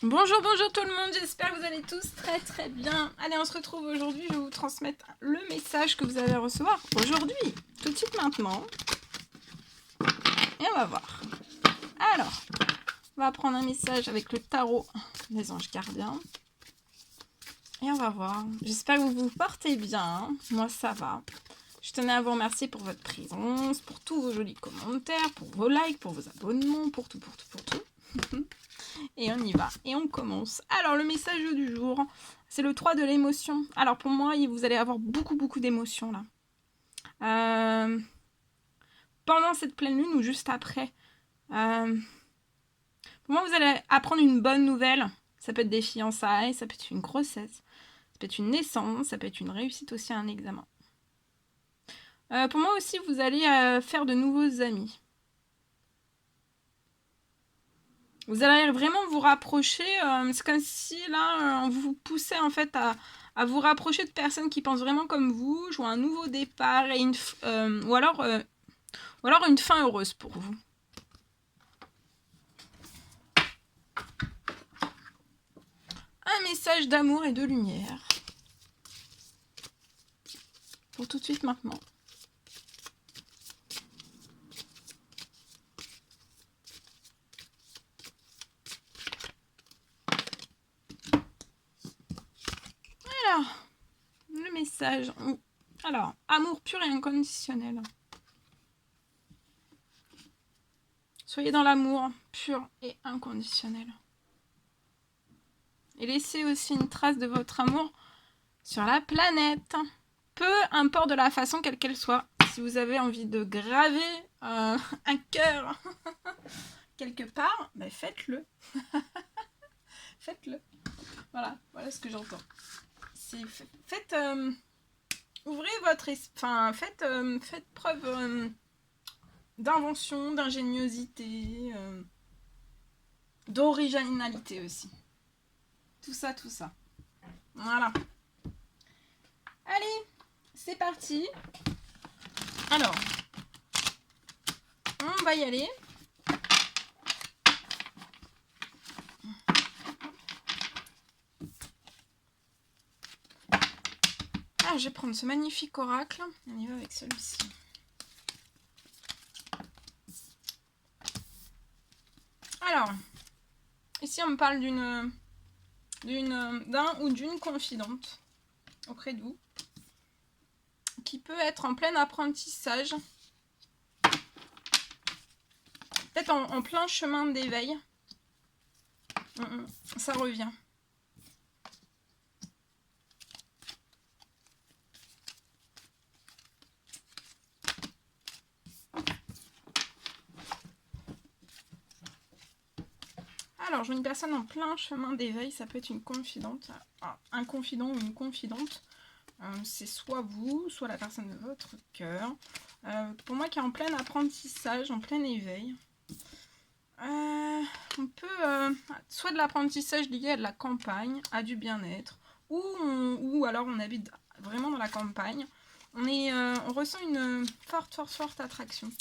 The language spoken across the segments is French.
Bonjour, bonjour tout le monde, j'espère que vous allez tous très bien. Allez, on se retrouve aujourd'hui, je vais vous transmettre le message que vous allez recevoir aujourd'hui, tout de suite maintenant. Et on va voir. Alors, on va prendre un message avec le tarot des anges gardiens. Et on va voir. J'espère que vous vous portez bien, moi ça va. Je tenais à vous remercier pour votre présence, pour tous vos jolis commentaires, pour vos likes, pour vos abonnements, pour tout. Et on y va, et on commence. Alors, le message du jour, c'est le 3 de l'émotion. Alors, pour moi, vous allez avoir beaucoup d'émotions, là. Pendant cette pleine lune ou juste après. Pour moi, vous allez apprendre une bonne nouvelle. Ça peut être des fiançailles, ça peut être une grossesse, ça peut être une naissance, ça peut être une réussite aussi à un examen. Pour moi aussi, vous allez faire de nouveaux amis. Vous allez vraiment vous rapprocher, c'est comme si là, on vous poussait en fait à vous rapprocher de personnes qui pensent vraiment comme vous, jouer un nouveau départ et ou alors une fin heureuse pour vous. Un message d'amour et de lumière. Pour tout de suite maintenant. Alors, le message. Alors, amour pur et inconditionnel. Soyez dans l'amour pur et inconditionnel. Et laissez aussi une trace de votre amour sur la planète. Peu importe de la façon quelle qu'elle soit. Si vous avez envie de graver un cœur quelque part, ben faites-le. Faites-le. Voilà ce que j'entends. Faites, ouvrez votre esprit, faites preuve d'invention, d'ingéniosité, d'originalité aussi. Tout ça. Voilà. Allez, c'est parti. Alors, on va y aller. Ah, je vais prendre ce magnifique oracle. On y va avec celui-ci. Alors, ici on me parle d'un ou d'une confidente auprès de vous qui peut être en plein apprentissage, peut-être en plein chemin d'éveil. Ça revient. Alors, j'ai une personne en plein chemin d'éveil, ça peut être une confidente, un confident ou une confidente. C'est soit vous, soit la personne de votre cœur. Pour moi qui est en plein apprentissage, en plein éveil. On peut soit de l'apprentissage lié à de la campagne, à du bien-être, ou alors on habite vraiment dans la campagne. On ressent une forte attraction.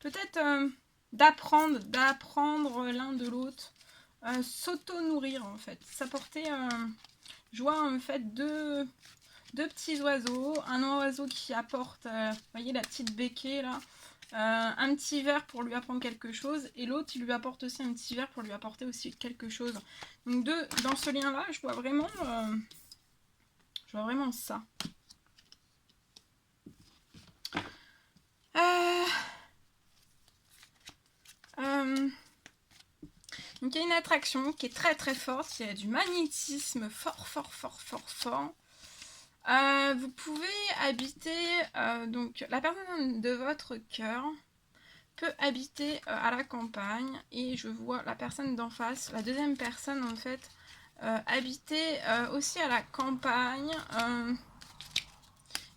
Peut-être d'apprendre l'un de l'autre, s'auto-nourrir en fait, s'apporter, je vois en fait deux petits oiseaux, un oiseau qui apporte, vous voyez la petite béquille là, un petit verre pour lui apprendre quelque chose, et l'autre il lui apporte aussi un petit verre pour lui apporter aussi quelque chose. Donc dans ce lien là, je vois vraiment ça. Donc il y a une attraction qui est très forte, il y a du magnétisme fort. Vous pouvez habiter, donc la personne de votre cœur peut habiter à la campagne, et je vois la personne d'en face, la deuxième personne en fait, habiter aussi à la campagne,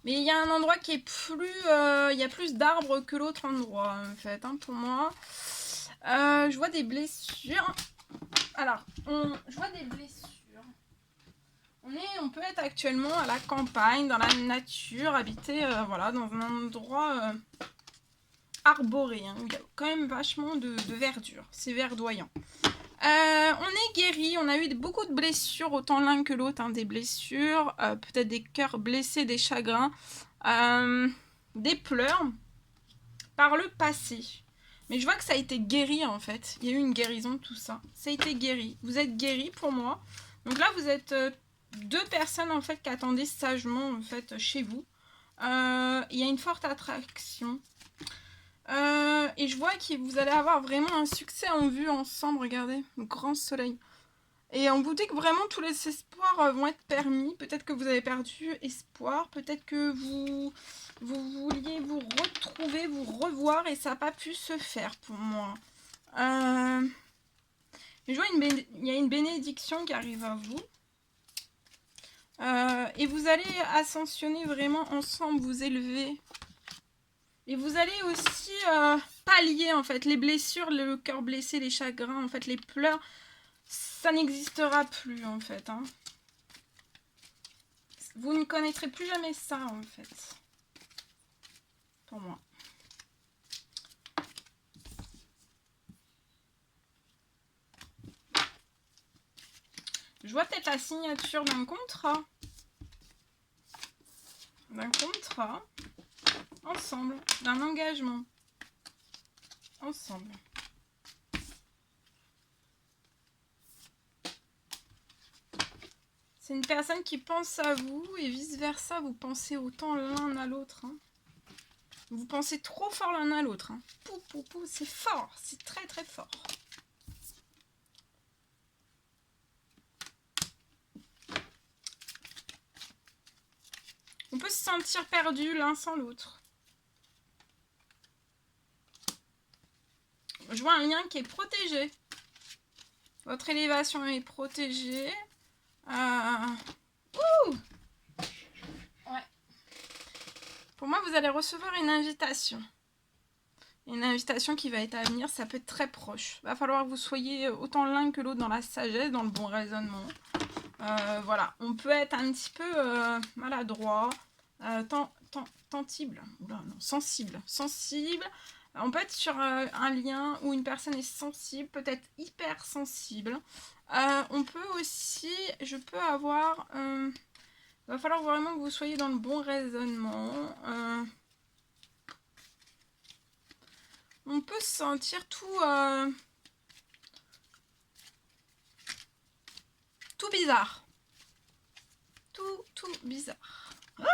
mais il y a un endroit qui est plus, il y a plus d'arbres que l'autre endroit en fait, pour moi. Je vois des blessures. Alors, je vois des blessures. On peut être actuellement à la campagne, dans la nature, habiter voilà, dans un endroit arboré, où il y a quand même vachement de verdure. C'est verdoyant. On est guéri, on a eu beaucoup de blessures, autant l'un que l'autre, hein, des blessures, peut-être des cœurs blessés, des chagrins, des pleurs par le passé. Mais je vois que ça a été guéri en fait. Il y a eu une guérison de tout ça. Ça a été guéri. Vous êtes guéri pour moi. Donc là, vous êtes deux personnes en fait qui attendaient sagement en fait chez vous. Il y a une forte attraction. Et je vois que vous allez avoir vraiment un succès en vue ensemble. Regardez, le grand soleil. Et on vous dit que vraiment tous les espoirs vont être permis. Peut-être que vous avez perdu espoir. Peut-être que vous vouliez vous retrouver, vous revoir et ça n'a pas pu se faire pour moi. Je vois il y a une bénédiction qui arrive à vous. Et vous allez ascensionner vraiment ensemble, vous élever. Et vous allez aussi pallier en fait les blessures, le cœur blessé, les chagrins, en fait les pleurs. Ça n'existera plus en fait. Hein. Vous ne connaîtrez plus jamais ça en fait. Pour moi. Je vois peut-être la signature d'un contrat. D'un contrat. Ensemble. D'un engagement. Ensemble. C'est une personne qui pense à vous et vice-versa, vous pensez autant l'un à l'autre. Hein. Vous pensez trop fort l'un à l'autre. Hein. Pou, pou, pou, c'est fort, c'est très très fort. On peut se sentir perdu l'un sans l'autre. Je vois un lien qui est protégé. Votre élévation est protégée. Ouais. Pour moi, vous allez recevoir une invitation. Une invitation qui va être à venir, ça peut être très proche. Il va falloir que vous soyez autant l'un que l'autre dans la sagesse, dans le bon raisonnement. Voilà, on peut être un petit peu maladroit, sensible. On peut être sur un lien où une personne est sensible, peut-être hyper sensible. On peut aussi, je peux avoir... il va falloir vraiment que vous soyez dans le bon raisonnement. On peut se sentir tout bizarre. Tout bizarre. Ah!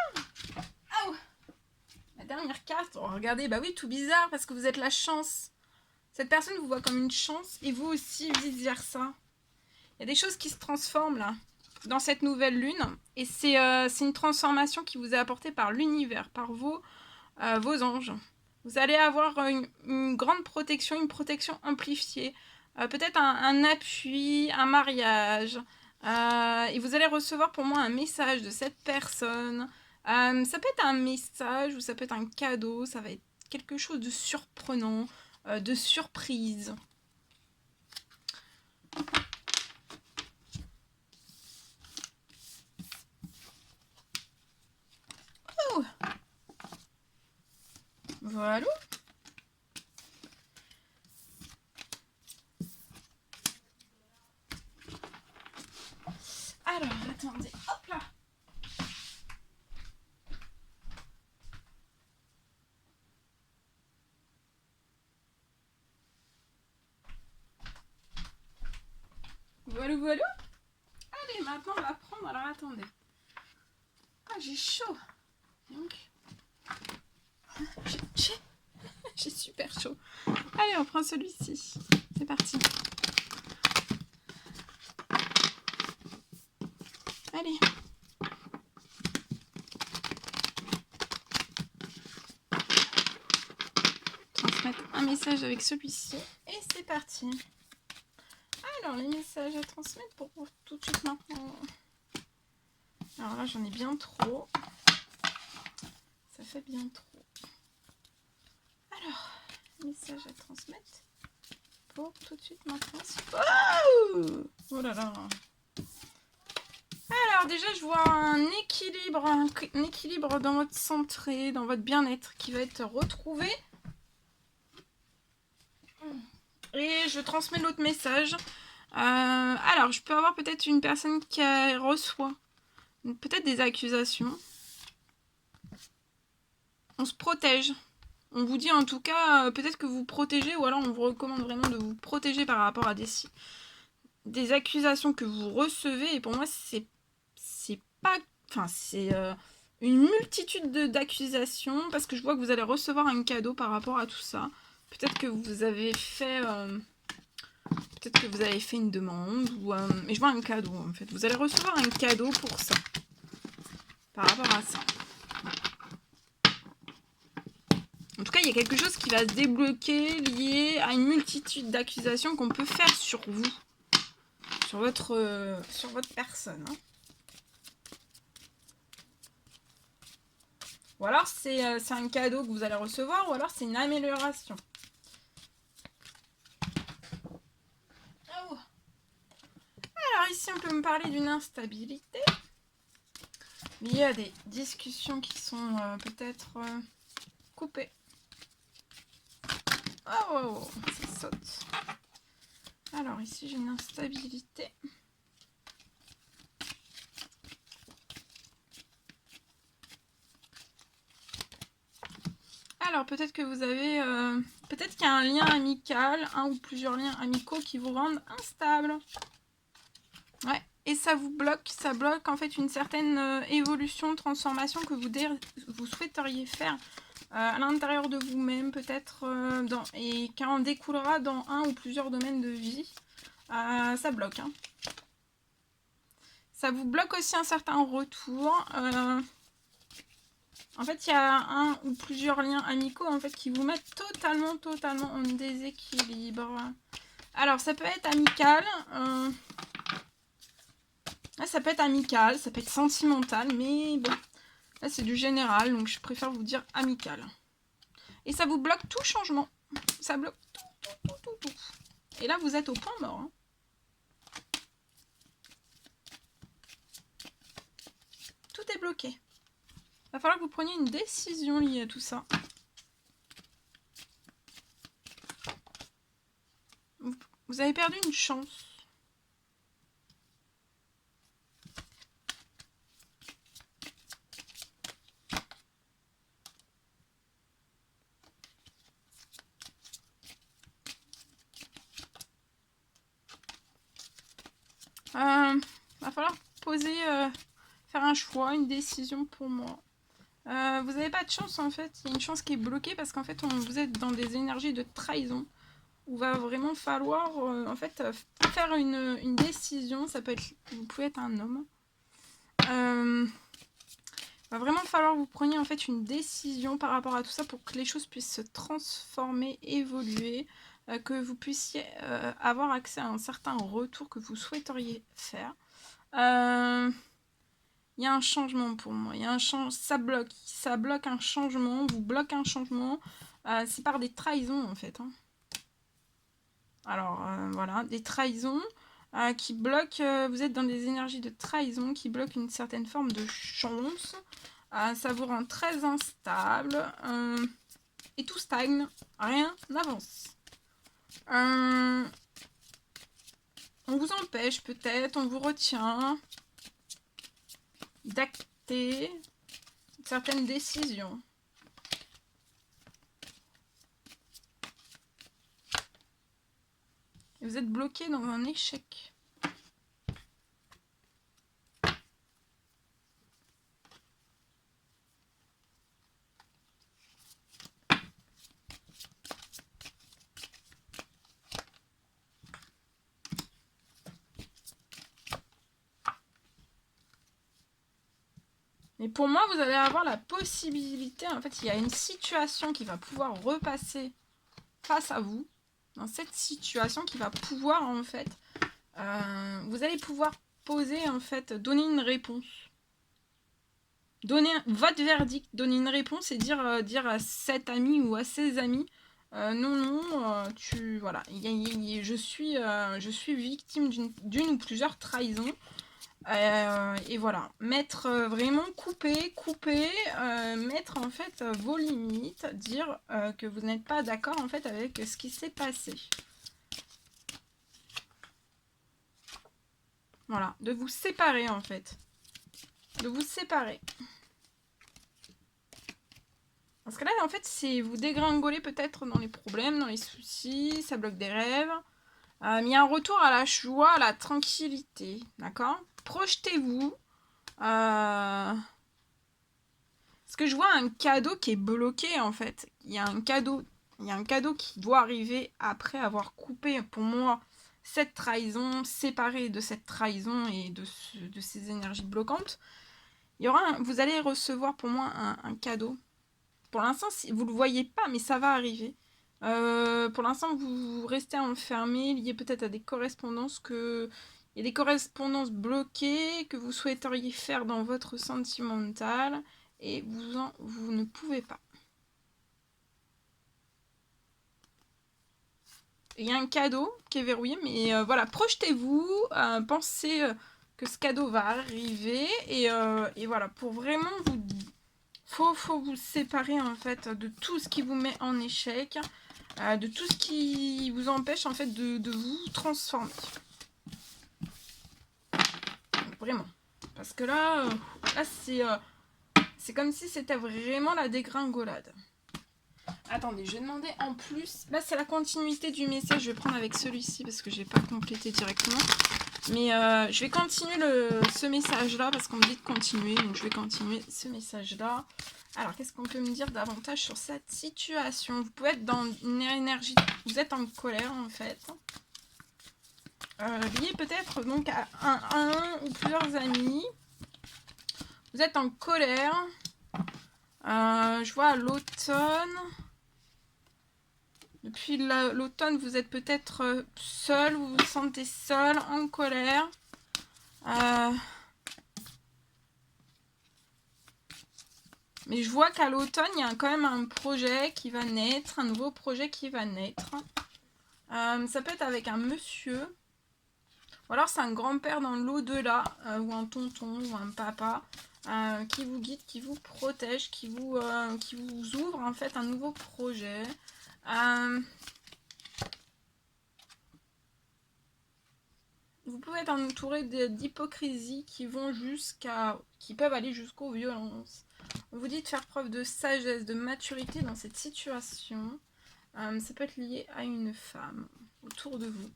La dernière carte, oh, regardez, bah oui, tout bizarre parce que vous êtes la chance. Cette personne vous voit comme une chance et vous aussi, vice versa. Il y a des choses qui se transforment là, dans cette nouvelle lune. Et c'est une transformation qui vous est apportée par l'univers, par vos anges. Vous allez avoir une grande protection, une protection amplifiée. Peut-être un appui, un mariage. Et vous allez recevoir pour moi un message de cette personne. Ça peut être un message ou ça peut être un cadeau. Ça va être quelque chose de surprenant, de surprise. Oh. Voilà. Alors, attendez, hop là. Voilà. Allez, maintenant on va prendre. Alors attendez. Ah, j'ai chaud. Donc, j'ai super chaud. Allez, on prend celui-ci. C'est parti. Allez. Transmettre un message avec celui-ci. Et c'est parti. Alors, les messages à transmettre pour tout de suite maintenant. Alors là, j'en ai bien trop. Ça fait bien trop. Alors, message à transmettre pour tout de suite maintenant. Oh là là. Alors déjà, je vois un équilibre dans votre santé, dans votre bien-être qui va être retrouvé. Et je transmets l'autre message. Alors, je peux avoir peut-être une personne qui reçoit peut-être des accusations. On se protège. On vous dit en tout cas, peut-être que vous protégez, ou alors on vous recommande vraiment de vous protéger par rapport à des accusations que vous recevez. Et pour moi, c'est pas... Enfin, c'est une multitude d'accusations, parce que je vois que vous allez recevoir un cadeau par rapport à tout ça. Peut-être que vous avez fait... peut-être que vous avez fait une demande, ou... mais je vois un cadeau, en fait. Vous allez recevoir un cadeau pour ça. Par rapport à ça. En tout cas, il y a quelque chose qui va se débloquer lié à une multitude d'accusations qu'on peut faire sur vous. Sur votre personne. Hein. Ou alors c'est un cadeau que vous allez recevoir, ou alors c'est une amélioration. Oh. Alors ici, on peut me parler d'une instabilité. Mais il y a des discussions qui sont peut-être coupées. Oh, ça saute. Alors ici, j'ai une instabilité. Alors peut-être que vous avez... peut-être qu'il y a un lien amical, un ou plusieurs liens amicaux qui vous rendent instable. Ouais, et ça vous bloque, ça bloque en fait une certaine évolution, transformation que vous souhaiteriez faire à l'intérieur de vous-même, peut-être, et qui en découlera dans un ou plusieurs domaines de vie. Ça bloque. Hein. Ça vous bloque aussi un certain retour. En fait, il y a un ou plusieurs liens amicaux en fait, qui vous mettent totalement en déséquilibre. Alors, ça peut être amical. Là, ça peut être amical, ça peut être sentimental, mais bon. Là, c'est du général, donc je préfère vous dire amical. Et ça vous bloque tout changement. Ça bloque tout. Et là, vous êtes au point mort. Hein. Tout est bloqué. Va falloir que vous preniez une décision liée à tout ça. Vous avez perdu une chance. Va falloir poser, faire un choix, une décision pour moi. Vous n'avez pas de chance en fait, il y a une chance qui est bloquée parce qu'en fait vous êtes dans des énergies de trahison où va vraiment falloir en fait faire une décision. Ça peut être, vous pouvez être un homme. Va vraiment falloir que vous preniez en fait une décision par rapport à tout ça pour que les choses puissent se transformer, évoluer, que vous puissiez avoir accès à un certain retour que vous souhaiteriez faire. Il y a un changement pour moi, il y a ça bloque un changement, vous bloque un changement, c'est par des trahisons en fait. Hein. Alors voilà, des trahisons qui bloquent, vous êtes dans des énergies de trahison qui bloquent une certaine forme de chance. Ça vous rend très instable et tout stagne, rien n'avance. On vous empêche peut-être, on vous retient d'acter certaines décisions. Et vous êtes bloqué dans un échec. Mais pour moi, vous allez avoir la possibilité, en fait, il y a une situation qui va pouvoir repasser face à vous, dans cette situation qui va pouvoir, en fait, vous allez pouvoir poser, en fait, donner une réponse. Donner votre verdict, donner une réponse et dire à cet ami ou à ses amis, non, voilà, je suis victime d'une ou plusieurs trahisons. Et voilà, mettre vraiment couper, mettre en fait vos limites, dire que vous n'êtes pas d'accord en fait avec ce qui s'est passé. Voilà, de vous séparer en fait. De vous séparer. Parce que là, en fait, c'est vous dégringoler peut-être dans les problèmes, dans les soucis, ça bloque des rêves. Mais il y a un retour à la joie, à la tranquillité, d'accord? Projetez-vous. Parce que je vois un cadeau qui est bloqué, en fait. Il y a un cadeau qui doit arriver après avoir coupé, pour moi, cette trahison, séparé de cette trahison et de ces énergies bloquantes. Il y aura vous allez recevoir, pour moi, un cadeau. Pour l'instant, vous ne le voyez pas, mais ça va arriver. Pour l'instant, vous restez enfermé, lié peut-être à des correspondances il y a des correspondances bloquées que vous souhaiteriez faire dans votre sentimental et vous ne pouvez pas. Il y a un cadeau qui est verrouillé, mais voilà, projetez-vous, pensez que ce cadeau va arriver et voilà, pour vraiment faut vous séparer en fait de tout ce qui vous met en échec, de tout ce qui vous empêche en fait de vous transformer. Vraiment. Parce que là c'est comme si c'était vraiment la dégringolade. Attendez, je vais demander en plus. Là, c'est la continuité du message. Je vais prendre avec celui-ci parce que je n'ai pas complété directement. Mais je vais continuer ce message-là parce qu'on me dit de continuer. Donc, je vais continuer ce message-là. Alors, qu'est-ce qu'on peut me dire davantage sur cette situation? Vous pouvez être dans une énergie... Vous êtes en colère, en fait. Lié peut-être donc à un ou plusieurs amis. Vous êtes en colère. Je vois à l'automne. Depuis l'automne, vous êtes peut-être seul, vous vous sentez seul, en colère. Mais je vois qu'à l'automne, il y a quand même un projet qui va naître, un nouveau projet qui va naître. Ça peut être avec un monsieur, ou alors c'est un grand-père dans l'au-delà, ou un tonton, ou un papa, qui vous guide, qui vous protège, qui vous ouvre en fait un nouveau projet. Vous pouvez être entouré d'hypocrisie qui peuvent aller jusqu'aux violences. On vous dit de faire preuve de sagesse, de maturité dans cette situation. Ça peut être lié à une femme autour de vous.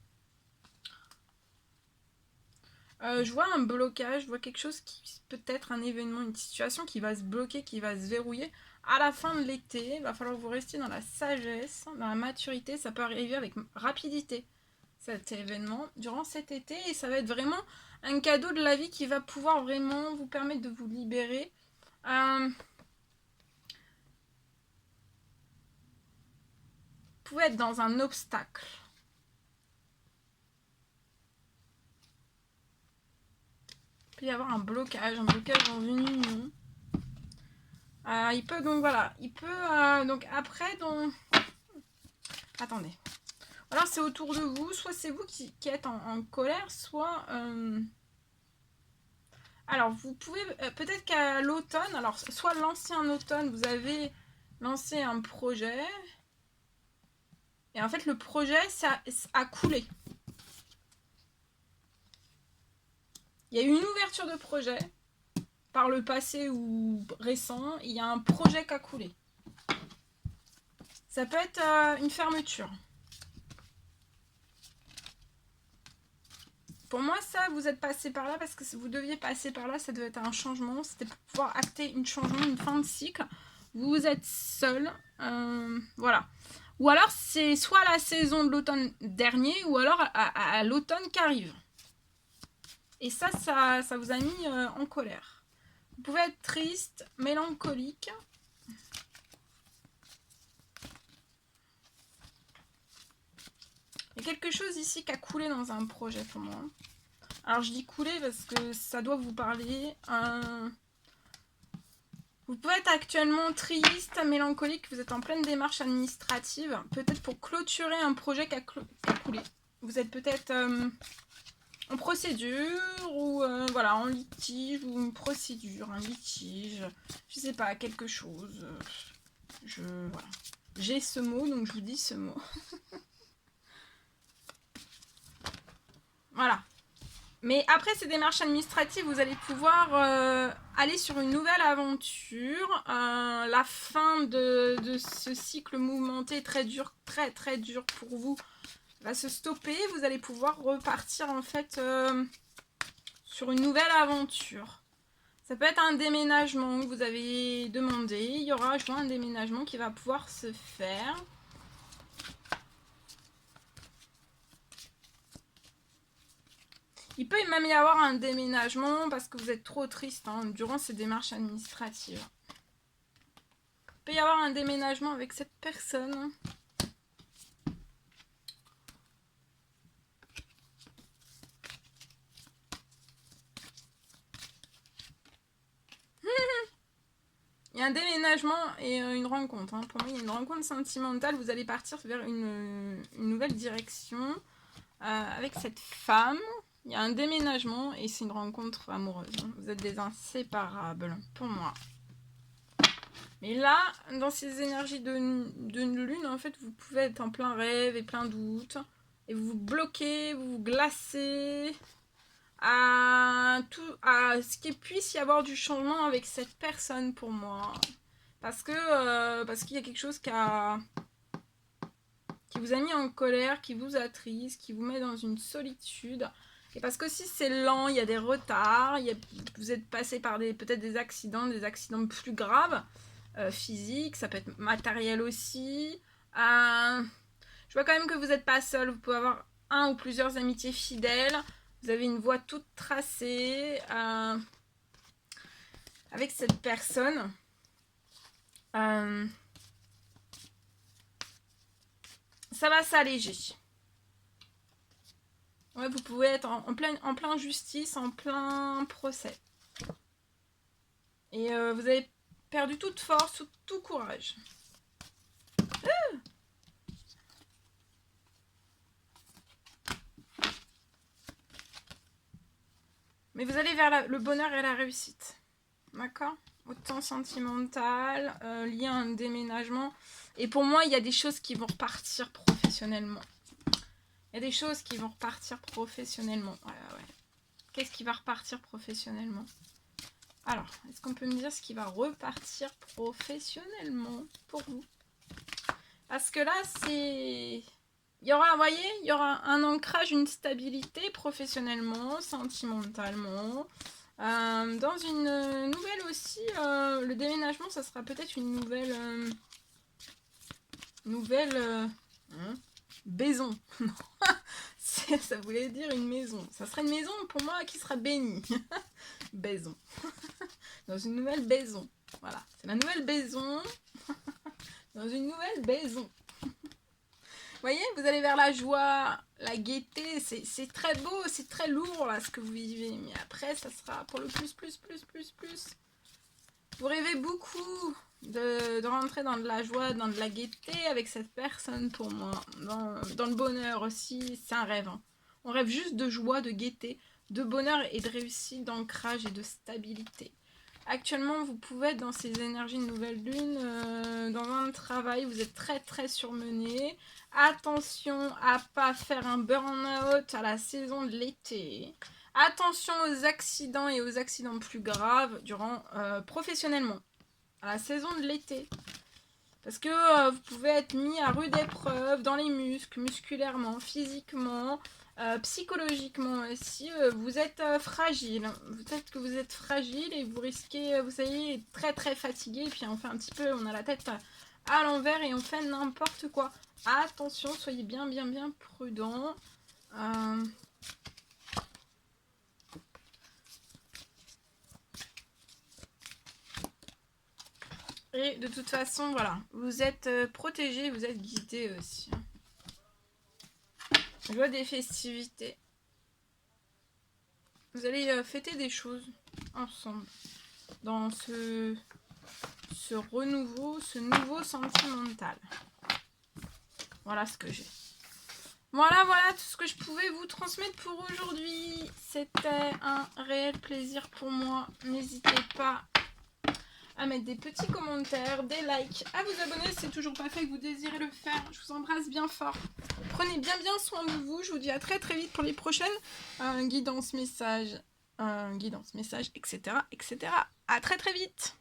Je vois un blocage, je vois quelque chose qui peut être un événement, une situation qui va se bloquer, qui va se verrouiller. À la fin de l'été, il va falloir que vous restiez dans la sagesse, dans la maturité. Ça peut arriver avec rapidité, cet événement, durant cet été. Et ça va être vraiment un cadeau de la vie qui va pouvoir vraiment vous permettre de vous libérer. Vous pouvez être dans un obstacle. Il peut y avoir un blocage dans une union. Il peut donc voilà, donc après attendez. Alors c'est autour de vous, soit c'est vous qui êtes en colère, soit alors vous pouvez peut-être qu'à l'automne, alors soit l'ancien automne, vous avez lancé un projet et en fait le projet ça a coulé. Il y a eu une ouverture de projet par le passé ou récent, il y a un projet qui a coulé. Ça peut être une fermeture. Pour moi, ça, vous êtes passé par là parce que vous deviez passer par là, ça devait être un changement. C'était pour pouvoir acter un changement, une fin de cycle. Vous êtes seul. Voilà. Ou alors, c'est soit la saison de l'automne dernier, ou alors à l'automne qui arrive. Et ça vous a mis en colère. Vous pouvez être triste, mélancolique. Il y a quelque chose ici qui a coulé dans un projet pour moi. Alors je dis couler parce que ça doit vous parler. Vous pouvez être actuellement triste, mélancolique, vous êtes en pleine démarche administrative, peut-être pour clôturer un projet qui a coulé. Vous êtes peut-être en procédure ou voilà, en litige ou une procédure, un litige, je sais pas, quelque chose. Voilà. J'ai ce mot, donc je vous dis ce mot. Voilà. Mais après ces démarches administratives, vous allez pouvoir aller sur une nouvelle aventure. La fin de ce cycle mouvementé très dur, très très dur pour vous, va se stopper. Vous allez pouvoir repartir en fait sur une nouvelle aventure. Ça peut être un déménagement que vous avez demandé. Il y aura, je vois, un déménagement qui va pouvoir se faire. Il peut même y avoir un déménagement parce que vous êtes trop triste durant ces démarches administratives. Il peut y avoir un déménagement avec cette personne. Il y a un déménagement et une rencontre. Pour moi, il y a une rencontre sentimentale. Vous allez partir vers une nouvelle direction avec cette femme. Il y a un déménagement et c'est une rencontre amoureuse. Vous êtes des inséparables pour moi. Mais là, dans ces énergies de lune, en fait, vous pouvez être en plein rêve et plein doute. Et vous vous bloquez, vous vous glacez à ce qu'il puisse y avoir du changement avec cette personne pour moi. Parce qu'il y a quelque chose qui vous a mis en colère, qui vous attriste, qui vous met dans une solitude. Et parce que si c'est lent, il y a des retards, vous êtes passé par peut-être des accidents plus graves. Physique, ça peut être matériel aussi. Je vois quand même que vous n'êtes pas seul, vous pouvez avoir un ou plusieurs amitiés fidèles. Vous avez une voie toute tracée avec cette personne. Ça va s'alléger. Ouais, vous pouvez être en plein justice, en plein procès. Et vous avez perdu toute force, tout courage. Mais vous allez vers le bonheur et la réussite. D'accord ? Autant sentimental, lié à un déménagement. Et pour moi, il y a des choses qui vont repartir professionnellement. Il y a des choses qui vont repartir professionnellement. Ouais. Qu'est-ce qui va repartir professionnellement ? Alors, est-ce qu'on peut me dire ce qui va repartir professionnellement pour vous ? Parce que là, c'est... Il y aura, vous voyez, il y aura un ancrage, une stabilité professionnellement, sentimentalement. Dans une nouvelle aussi, le déménagement, ça sera peut-être une nouvelle maison. Ça voulait dire une maison. Ça serait une maison pour moi qui sera bénie. Baison. Dans une nouvelle maison. Voilà, c'est la nouvelle maison. Dans une nouvelle maison. Vous voyez, vous allez vers la joie, la gaieté. C'est très beau, c'est très lourd là ce que vous vivez. Mais après, ça sera pour le plus. Vous rêvez beaucoup de rentrer dans de la joie, dans de la gaieté avec cette personne pour moi. Dans le bonheur aussi, c'est un rêve. On rêve juste de joie, de gaieté, de bonheur et de réussite, d'ancrage et de stabilité. Actuellement, vous pouvez être dans ces énergies de nouvelle lune, dans un travail, vous êtes très très surmené. Attention à pas faire un burn-out à la saison de l'été. Attention aux accidents et aux accidents plus graves professionnellement, à la saison de l'été. Parce que vous pouvez être mis à rude épreuve dans les muscles, musculairement, physiquement, psychologiquement aussi. Vous êtes fragile. Peut-être que vous êtes fragile et vous risquez, vous savez, être très très fatigué. Et puis on fait un petit peu, on a la tête à l'envers et on fait n'importe quoi. Attention, soyez bien prudents. Et de toute façon, voilà, vous êtes protégés, vous êtes guidés aussi. Je vois des festivités. Vous allez fêter des choses ensemble dans ce renouveau, ce nouveau sentimental. Voilà ce que j'ai. Voilà tout ce que je pouvais vous transmettre pour aujourd'hui. C'était un réel plaisir pour moi. N'hésitez pas à mettre des petits commentaires, des likes, à vous abonner si c'est toujours pas fait et que vous désirez le faire. Je vous embrasse bien fort. Prenez bien soin de vous. Je vous dis à très vite pour les prochaines guidance message, etc., etc. À très vite.